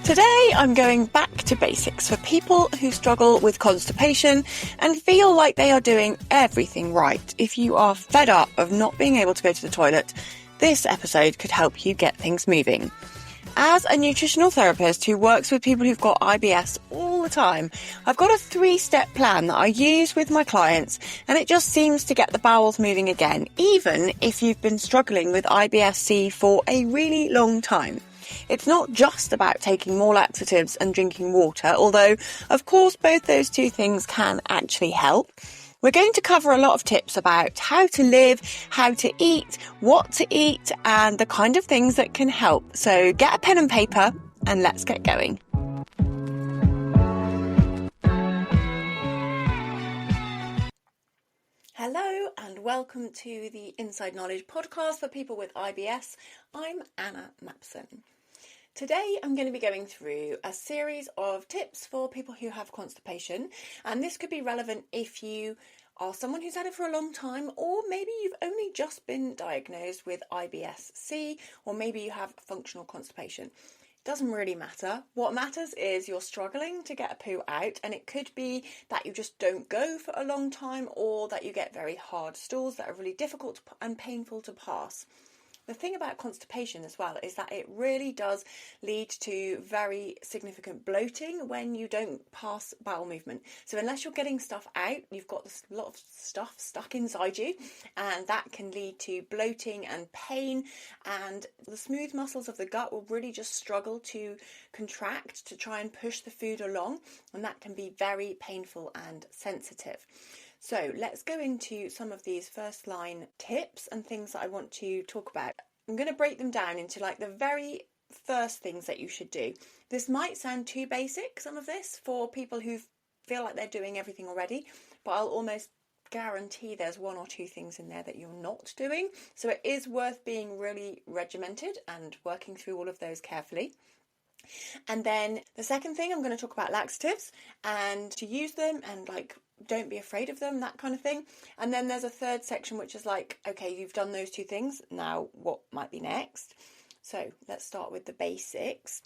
Today I'm going back to basics for people who struggle with constipation and feel like they are doing everything right. If you are fed up of not being able to go to the toilet, this episode could help you get things moving. As a nutritional therapist who works with people who've got IBS all the time, I've got a 3-step plan that I use with my clients, and it just seems to get the bowels moving again, even if you've been struggling with IBS-C for a really long time. It's not just about taking more laxatives and drinking water, although, of course, both those two things can actually help. We're going to cover a lot of tips about how to live, how to eat, what to eat, and the kind of things that can help. So get a pen and paper and let's get going. Hello and welcome to the Inside Knowledge podcast for people with IBS. I'm Anna Mapson. Today I'm going to be going through a series of tips for people who have constipation, and this could be relevant if you are someone who's had it for a long time, or maybe you've only just been diagnosed with IBS-C, or maybe you have functional constipation. Doesn't really matter. What matters is you're struggling to get a poo out, and it could be that you just don't go for a long time, or that you get very hard stools that are really difficult and painful to pass. The thing about constipation as well is that it really does lead to very significant bloating when you don't pass bowel movement. So unless you're getting stuff out, you've got a lot of stuff stuck inside you, and that can lead to bloating and pain, and the smooth muscles of the gut will really just struggle to contract to try and push the food along, and that can be very painful and sensitive. So let's go into some of these first line tips and things that I want to talk about. I'm going to break them down into like the very first things that you should do. This might sound too basic, some of this, for people who feel like they're doing everything already, but I'll almost guarantee there's one or two things in there that you're not doing. So it is worth being really regimented and working through all of those carefully. And then the second thing, I'm going to talk about laxatives and to use them and don't be afraid of them, that kind of thing. And then there's a third section which is okay, you've done those two things, now what might be next? So let's start with the basics.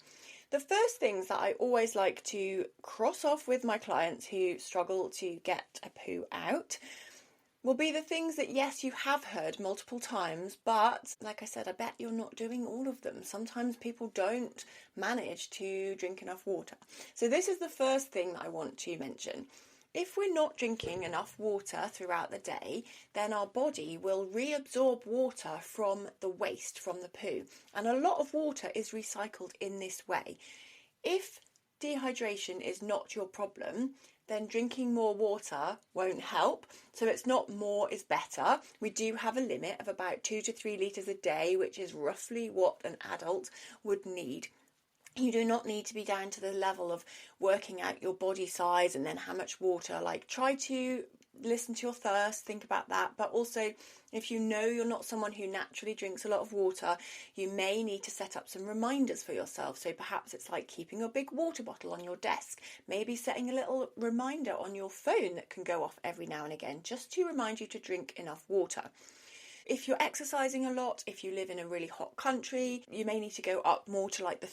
The first things that I always like to cross off with my clients who struggle to get a poo out will be the things that, yes, you have heard multiple times, but like I said, I bet you're not doing all of them. Sometimes people don't manage to drink enough water. So this is the first thing that I want to mention. If we're not drinking enough water throughout the day, then our body will reabsorb water from the waste, from the poo. And a lot of water is recycled in this way. If dehydration is not your problem, then drinking more water won't help. So it's not more is better. We do have a limit of about 2 to 3 litres a day, which is roughly what an adult would need. You do not need to be down to the level of working out your body size and then how much water. Try to listen to your thirst, think about that. But also, if you know you're not someone who naturally drinks a lot of water, you may need to set up some reminders for yourself. So perhaps it's like keeping a big water bottle on your desk, maybe setting a little reminder on your phone that can go off every now and again, just to remind you to drink enough water. If you're exercising a lot, if you live in a really hot country, you may need to go up more to the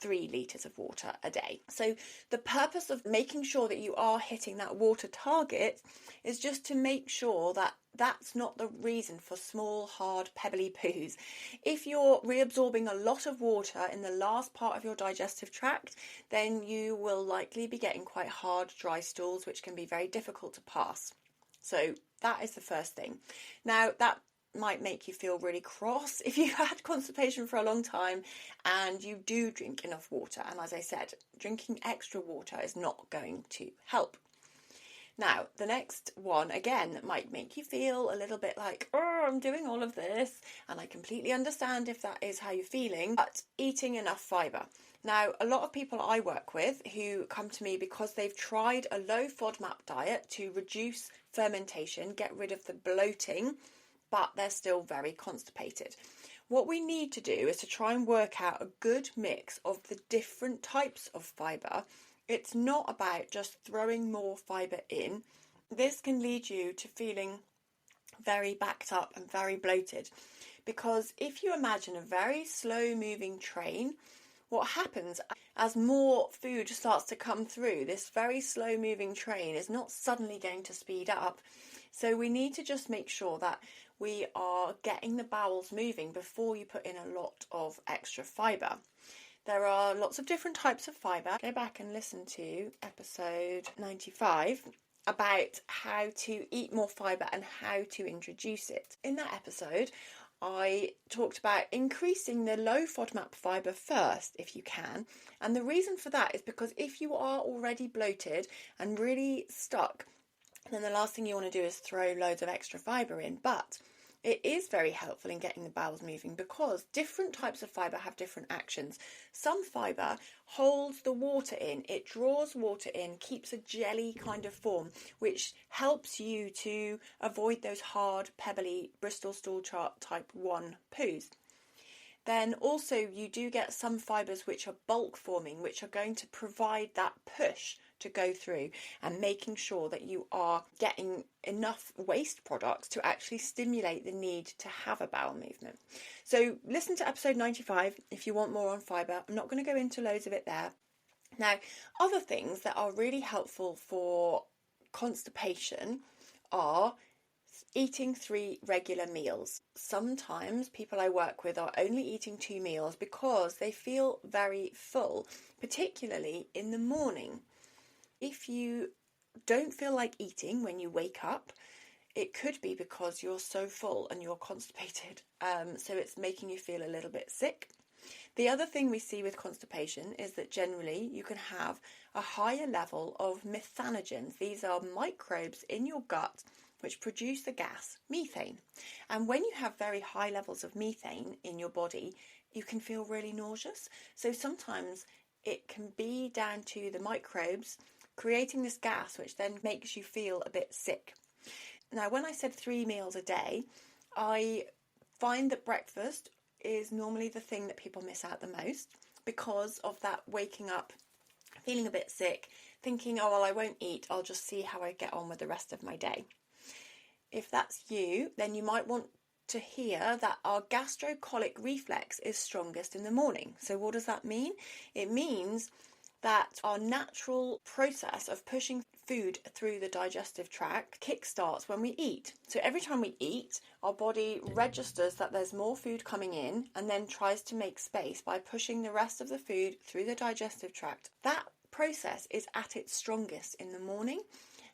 3 litres of water a day. So the purpose of making sure that you are hitting that water target is just to make sure that that's not the reason for small, hard, pebbly poos. If you're reabsorbing a lot of water in the last part of your digestive tract, then you will likely be getting quite hard, dry stools, which can be very difficult to pass. So that is the first thing. Now, that might make you feel really cross if you've had constipation for a long time and you do drink enough water. And as I said, drinking extra water is not going to help. Now, the next one, again, might make you feel a little bit like, oh, I'm doing all of this. And I completely understand if that is how you're feeling, but eating enough fibre. Now, a lot of people I work with who come to me because they've tried a low FODMAP diet to reduce fermentation, get rid of the bloating, but they're still very constipated. What we need to do is to try and work out a good mix of the different types of fibre. It's not about just throwing more fibre in. This can lead you to feeling very backed up and very bloated, because if you imagine a very slow moving train, what happens as more food starts to come through, this very slow moving train is not suddenly going to speed up. So we need to just make sure that we are getting the bowels moving before you put in a lot of extra fibre. There are lots of different types of fibre. Go back and listen to episode 95 about how to eat more fibre and how to introduce it. In that episode, I talked about increasing the low FODMAP fibre first if you can. And the reason for that is because if you are already bloated and really stuck, then the last thing you want to do is throw loads of extra fibre in. But it is very helpful in getting the bowels moving because different types of fibre have different actions. Some fibre holds the water in, it draws water in, keeps a jelly kind of form, which helps you to avoid those hard, pebbly Bristol stool chart type 1 poos. Then also you do get some fibres which are bulk forming, which are going to provide that push to go through and making sure that you are getting enough waste products to actually stimulate the need to have a bowel movement. So listen to episode 95 if you want more on fibre. I'm not going to go into loads of it there. Now, other things that are really helpful for constipation are eating 3 regular meals. Sometimes people I work with are only eating 2 meals because they feel very full, particularly in the morning. If you don't feel like eating when you wake up, it could be because you're so full and you're constipated, so it's making you feel a little bit sick. The other thing we see with constipation is that generally you can have a higher level of methanogens. These are microbes in your gut which produce the gas methane. And when you have very high levels of methane in your body, you can feel really nauseous. So sometimes it can be down to the microbes creating this gas, which then makes you feel a bit sick. Now, when I said 3 meals a day, I find that breakfast is normally the thing that people miss out the most because of that waking up, feeling a bit sick, thinking, oh, well, I won't eat, I'll just see how I get on with the rest of my day. If that's you, then you might want to hear that our gastrocolic reflex is strongest in the morning. So what does that mean? It means that our natural process of pushing food through the digestive tract kickstarts when we eat. So every time we eat, our body registers that there's more food coming in and then tries to make space by pushing the rest of the food through the digestive tract. That process is at its strongest in the morning.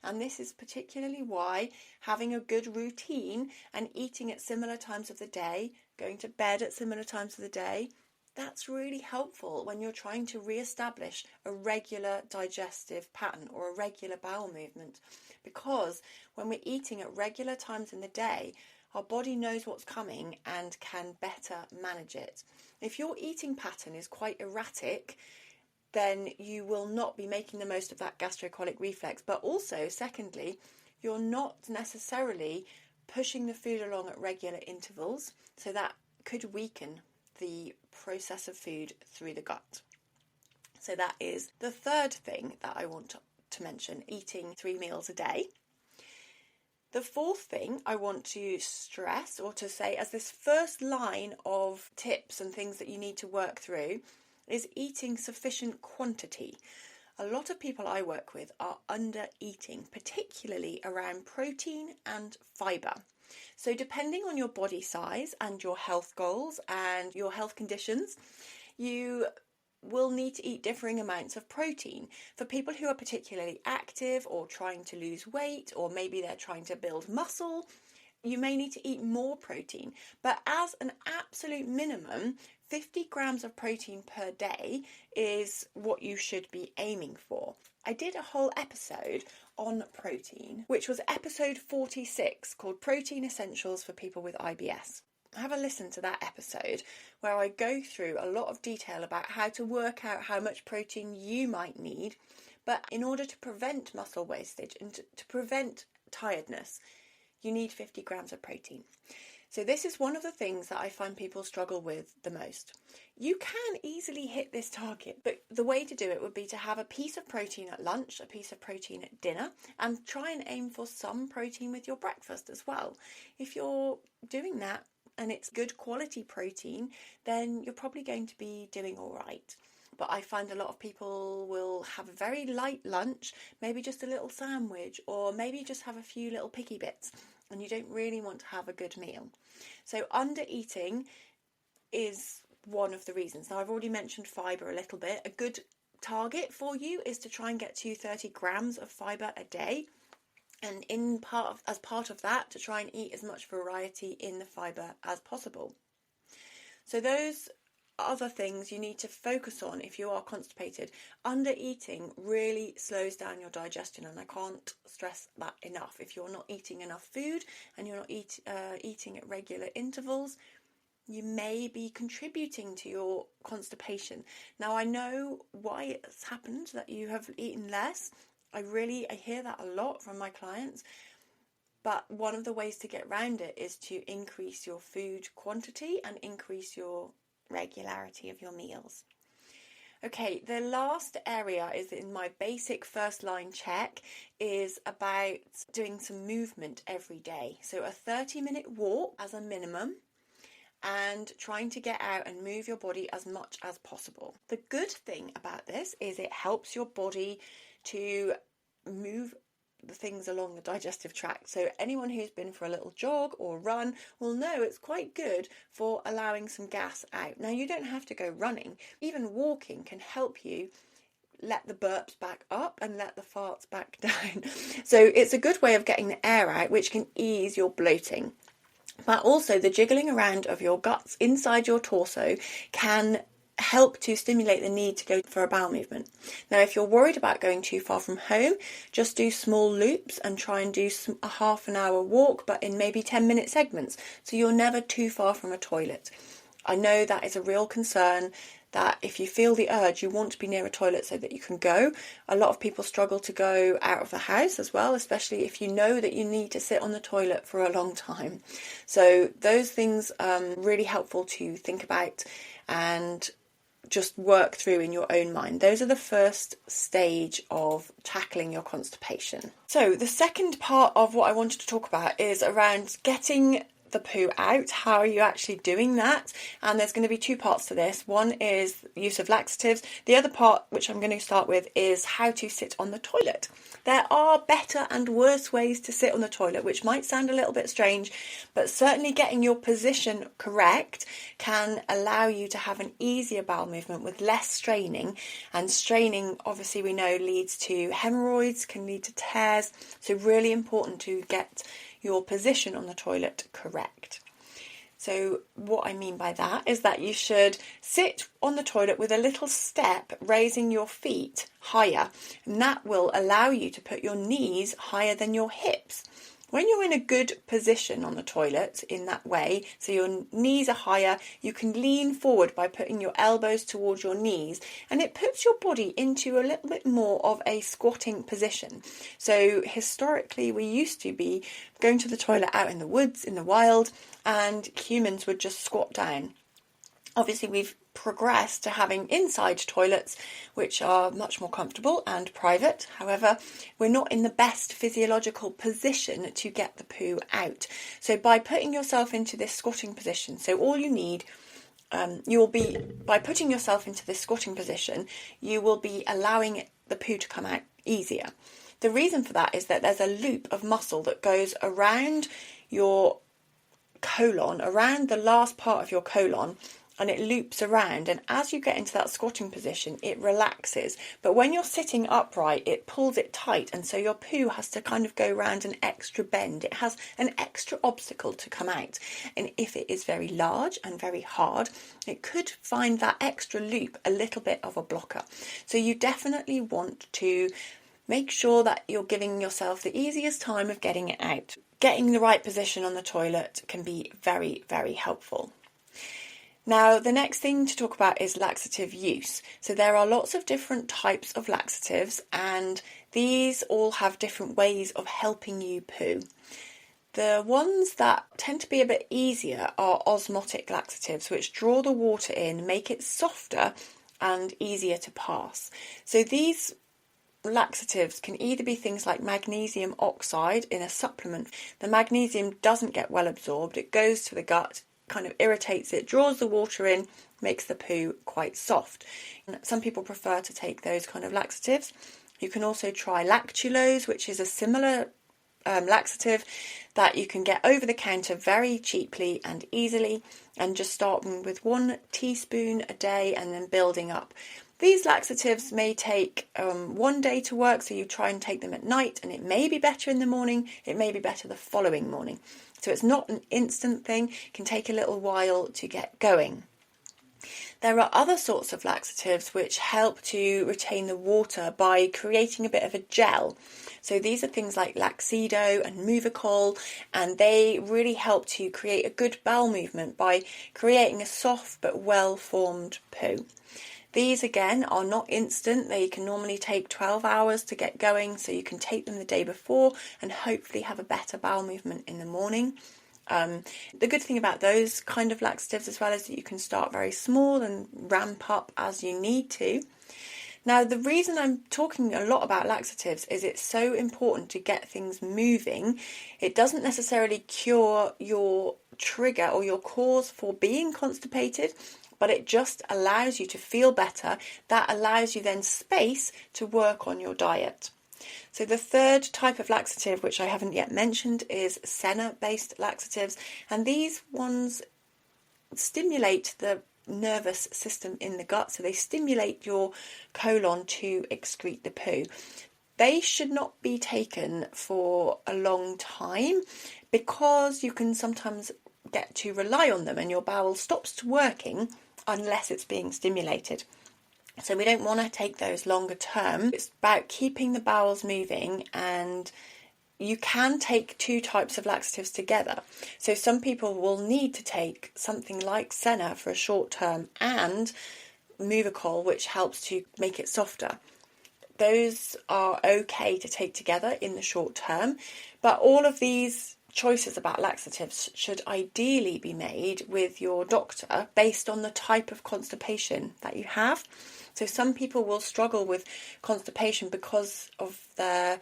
And this is particularly why having a good routine and eating at similar times of the day, going to bed at similar times of the day, that's really helpful when you're trying to re-establish a regular digestive pattern or a regular bowel movement. Because when we're eating at regular times in the day, our body knows what's coming and can better manage it. If your eating pattern is quite erratic, then you will not be making the most of that gastrocolic reflex. But also, secondly, you're not necessarily pushing the food along at regular intervals, so that could weaken the process of food through the gut. So that is the third thing that I want to mention, eating 3 meals a day. The fourth thing I want to stress or to say as this first line of tips and things that you need to work through is eating sufficient quantity. A lot of people I work with are under eating, particularly around protein and fibre. So depending on your body size and your health goals and your health conditions, you will need to eat differing amounts of protein. For people who are particularly active or trying to lose weight, or maybe they're trying to build muscle, you may need to eat more protein. But as an absolute minimum, 50 grams of protein per day is what you should be aiming for. I did a whole episode on protein, which was episode 46, called Protein Essentials for People with IBS. Have a listen to that episode where I go through a lot of detail about how to work out how much protein you might need, but in order to prevent muscle wastage and to prevent tiredness, you need 50 grams of protein. So this is one of the things that I find people struggle with the most. You can easily hit this target, but the way to do it would be to have a piece of protein at lunch, a piece of protein at dinner, and try and aim for some protein with your breakfast as well. If you're doing that and it's good quality protein, then you're probably going to be doing all right. But I find a lot of people will have a very light lunch, maybe just a little sandwich, or maybe just have a few little picky bits, and you don't really want to have a good meal. So under eating is one of the reasons. Now, I've already mentioned fibre a little bit. A good target for you is to try and get to 30 grams of fibre a day. And as part of that, to try and eat as much variety in the fibre as possible. So those other things you need to focus on if you are constipated. Under eating really slows down your digestion, and I can't stress that enough. If you're not eating enough food and you're not eating at regular intervals, you may be contributing to your constipation. Now, I know why it's happened that you have eaten less. I hear that a lot from my clients, but one of the ways to get around it is to increase your food quantity and increase your regularity of your meals. Okay, the last area is in my basic first line check is about doing some movement every day. So a 30-minute walk as a minimum, and trying to get out and move your body as much as possible. The good thing about this is it helps your body to move the things along the digestive tract. So anyone who's been for a little jog or run will know it's quite good for allowing some gas out. Now, you don't have to go running. Even walking can help you let the burps back up and let the farts back down. So it's a good way of getting the air out, which can ease your bloating. But also the jiggling around of your guts inside your torso can help to stimulate the need to go for a bowel movement. Now, if you're worried about going too far from home, just do small loops and try and do a half an hour walk, but in maybe 10-minute segments, so you're never too far from a toilet. I know that is a real concern, that if you feel the urge, you want to be near a toilet so that you can go. A lot of people struggle to go out of the house as well, especially if you know that you need to sit on the toilet for a long time. So those things are really helpful to think about and just work through in your own mind. Those are the first stage of tackling your constipation. So the second part of what I wanted to talk about is around getting the poo out. How are you actually doing that? And there's going to be two parts to this. One is use of laxatives. The other part, which I'm going to start with, is how to sit on the toilet. There are better and worse ways to sit on the toilet, which might sound a little bit strange, but certainly getting your position correct can allow you to have an easier bowel movement with less straining. And straining, obviously, we know leads to hemorrhoids, can lead to tears. So really important to get your position on the toilet correct. So what I mean by that is that you should sit on the toilet with a little step, raising your feet higher, and that will allow you to put your knees higher than your hips. When you're in a good position on the toilet in that way, so your knees are higher, you can lean forward by putting your elbows towards your knees, and it puts your body into a little bit more of a squatting position. So historically, we used to be going to the toilet out in the woods, in the wild, and humans would just squat down. Obviously, we've progressed to having inside toilets, which are much more comfortable and private. However, we're not in the best physiological position to get the poo out. So by putting yourself into this squatting position, so all you need, by putting yourself into this squatting position, you will be allowing the poo to come out easier. The reason for that is that there's a loop of muscle that goes around your colon, around the last part of your colon, and it loops around, and as you get into that squatting position, it relaxes. But when you're sitting upright, it pulls it tight, and so your poo has to kind of go around an extra bend. It has an extra obstacle to come out, and if it is very large and very hard, it could find that extra loop a little bit of a blocker. So you definitely want to make sure that you're giving yourself the easiest time of getting it out. Getting the right position on the toilet can be very, very helpful. Now, the next thing to talk about is laxative use. So there are lots of different types of laxatives, and these all have different ways of helping you poo. The ones that tend to be a bit easier are osmotic laxatives, which draw the water in, make it softer and easier to pass. So these laxatives can either be things like magnesium oxide in a supplement. The magnesium doesn't get well absorbed, it goes to the gut, kind of irritates it, draws the water in, makes the poo quite soft. And some people prefer to take those kind of laxatives. You can also try lactulose, which is a similar laxative that you can get over the counter very cheaply and easily, and just starting with 1 teaspoon a day and then building up. These laxatives may take 1 day to work, so you try and take them at night, and it may be better in the morning, it may be better the following morning. So it's not an instant thing, it can take a little while to get going. There are other sorts of laxatives which help to retain the water by creating a bit of a gel. So these are things like Laxido and Movicol, and they really help to create a good bowel movement by creating a soft but well-formed poo. These again are not instant, they can normally take 12 hours to get going, so you can take them the day before and hopefully have a better bowel movement in the morning. The good thing about those kind of laxatives as well is that you can start very small and ramp up as you need to. Now, the reason I'm talking a lot about laxatives is it's so important to get things moving. It doesn't necessarily cure your trigger or your cause for being constipated, but it just allows you to feel better. That allows you then space to work on your diet. So the third type of laxative, which I haven't yet mentioned, is senna-based laxatives, and these ones stimulate the nervous system in the gut, so they stimulate your colon to excrete the poo. They should not be taken for a long time because you can sometimes get to rely on them and your bowel stops working unless it's being stimulated. So we don't want to take those longer term. It's about keeping the bowels moving, and you can take 2 types of laxatives together. So some people will need to take something like senna for a short term and Movicol, which helps to make it softer. Those are okay to take together in the short term, but all of these choices about laxatives should ideally be made with your doctor based on the type of constipation that you have. So some people will struggle with constipation because of their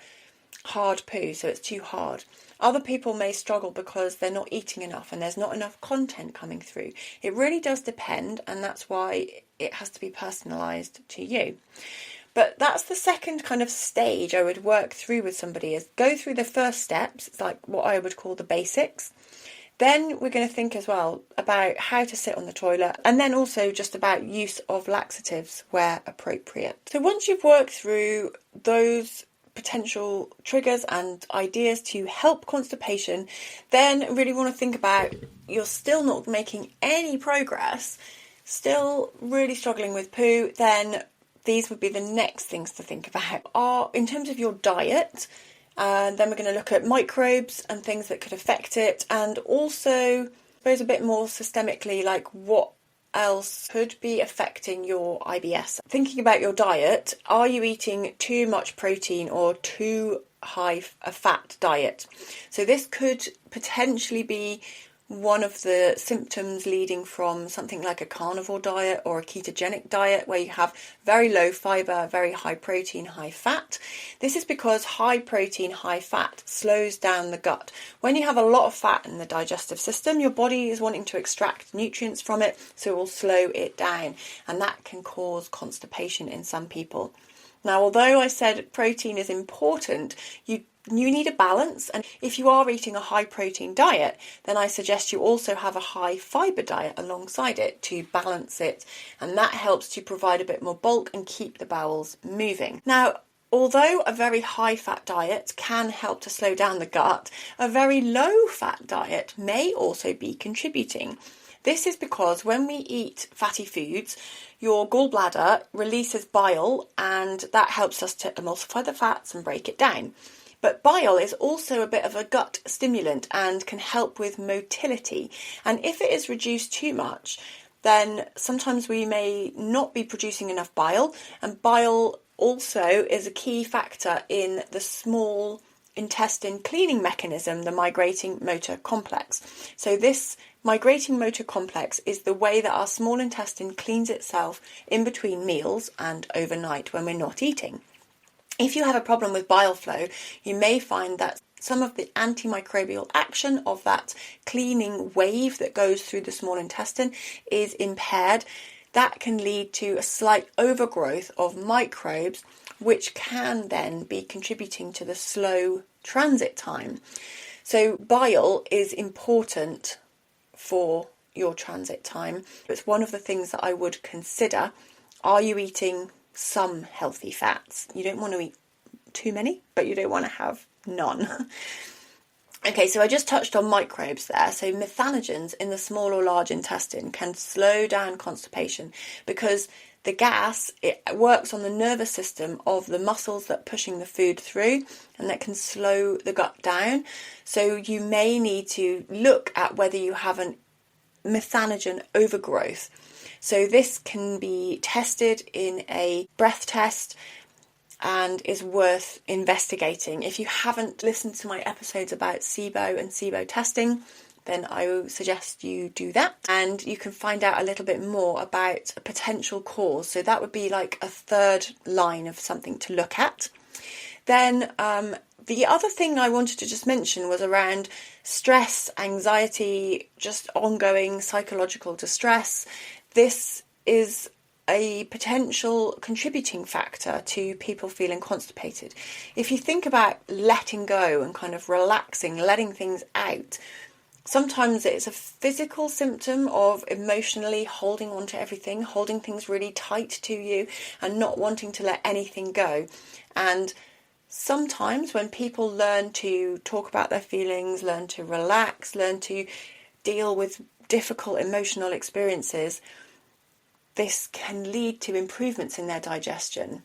hard poo, so it's too hard. Other people may struggle because they're not eating enough and there's not enough content coming through. It really does depend, and that's why it has to be personalised to you. But that's the second kind of stage I would work through with somebody, is go through the first steps. It's like what I would call the basics. Then we're going to think as well about how to sit on the toilet, and then also just about use of laxatives where appropriate. So once you've worked through those potential triggers and ideas to help constipation, then really want to think about, you're still not making any progress, still really struggling with poo, then these would be the next things to think about. In terms of your diet, then we're going to look at microbes and things that could affect it, and also, I suppose, a bit more systemically, like what else could be affecting your IBS. Thinking about your diet, are you eating too much protein or too high a fat diet? So this could potentially be one of the symptoms leading from something like a carnivore diet or a ketogenic diet, where you have very low fibre, very high protein, high fat. This is because high protein, high fat slows down the gut. When you have a lot of fat in the digestive system, your body is wanting to extract nutrients from it, so it will slow it down, and that can cause constipation in some people. Now, although I said protein is important, you need a balance, and if you are eating a high protein diet, then I suggest you also have a high fibre diet alongside it to balance it, and that helps to provide a bit more bulk and keep the bowels moving. Now, although a very high fat diet can help to slow down the gut, a very low fat diet may also be contributing. This is because when we eat fatty foods, your gallbladder releases bile, and that helps us to emulsify the fats and break it down. But bile is also a bit of a gut stimulant and can help with motility. And if it is reduced too much, then sometimes we may not be producing enough bile. And bile also is a key factor in the small intestine cleaning mechanism, the migrating motor complex. So this migrating motor complex is the way that our small intestine cleans itself in between meals and overnight when we're not eating. If you have a problem with bile flow, you may find that some of the antimicrobial action of that cleaning wave that goes through the small intestine is impaired. That can lead to a slight overgrowth of microbes, which can then be contributing to the slow transit time. So bile is important for your transit time. It's one of the things that I would consider. Are you eating some healthy fats? You don't want to eat too many, but you don't want to have none. Okay, so I just touched on microbes there. So methanogens in the small or large intestine can slow down constipation because the gas, it works on the nervous system of the muscles that are pushing the food through, and that can slow the gut down. So you may need to look at whether you have an methanogen overgrowth. So this can be tested in a breath test and is worth investigating. If you haven't listened to my episodes about SIBO and SIBO testing, then I suggest you do that, and you can find out a little bit more about a potential cause. So that would be like a third line of something to look at. Then the other thing I wanted to just mention was around stress, anxiety, just ongoing psychological distress. This is a potential contributing factor to people feeling constipated. If you think about letting go and kind of relaxing, letting things out, sometimes it's a physical symptom of emotionally holding on to everything, holding things really tight to you and not wanting to let anything go. And sometimes when people learn to talk about their feelings, learn to relax, learn to deal with difficult emotional experiences, this can lead to improvements in their digestion.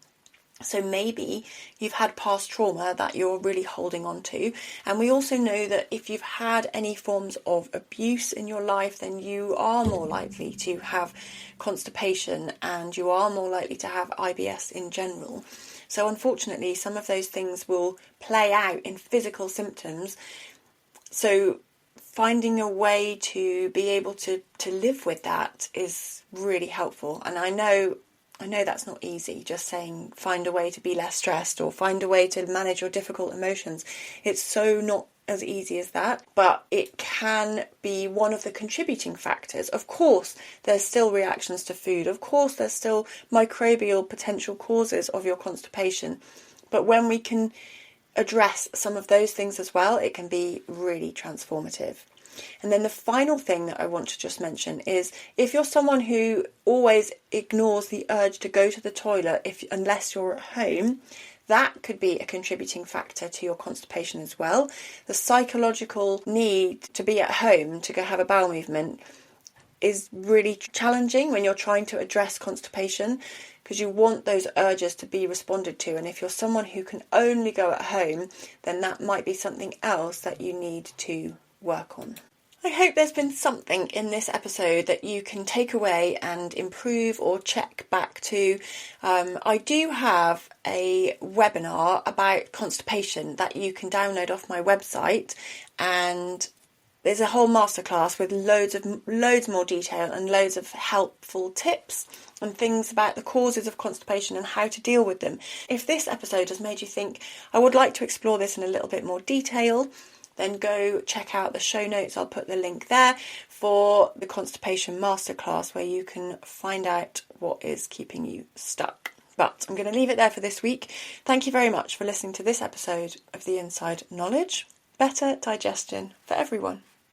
So maybe you've had past trauma that you're really holding on to. And we also know that if you've had any forms of abuse in your life, then you are more likely to have constipation and you are more likely to have IBS in general. So unfortunately, some of those things will play out in physical symptoms. So finding a way to be able to live with that is really helpful. And I know that's not easy, just saying find a way to be less stressed or find a way to manage your difficult emotions. It's so not as easy as that, but it can be one of the contributing factors. Of course, there's still reactions to food. Of course, there's still microbial potential causes of your constipation. But when we can address some of those things as well, it can be really transformative. And then the final thing that I want to just mention is if you're someone who always ignores the urge to go to the toilet unless you're at home, that could be a contributing factor to your constipation as well. The psychological need to be at home to go have a bowel movement is really challenging when you're trying to address constipation, because you want those urges to be responded to. And if you're someone who can only go at home, then that might be something else that you need to work on. I hope there's been something in this episode that you can take away and improve or check back to. I do have a webinar about constipation that you can download off my website, and there's a whole masterclass with loads more detail and loads of helpful tips and things about the causes of constipation and how to deal with them. If this episode has made you think, I would like to explore this in a little bit more detail, then go check out the show notes. I'll put the link there for the constipation masterclass where you can find out what is keeping you stuck. But I'm going to leave it there for this week. Thank you very much for listening to this episode of The Inside Knowledge. Better digestion for everyone.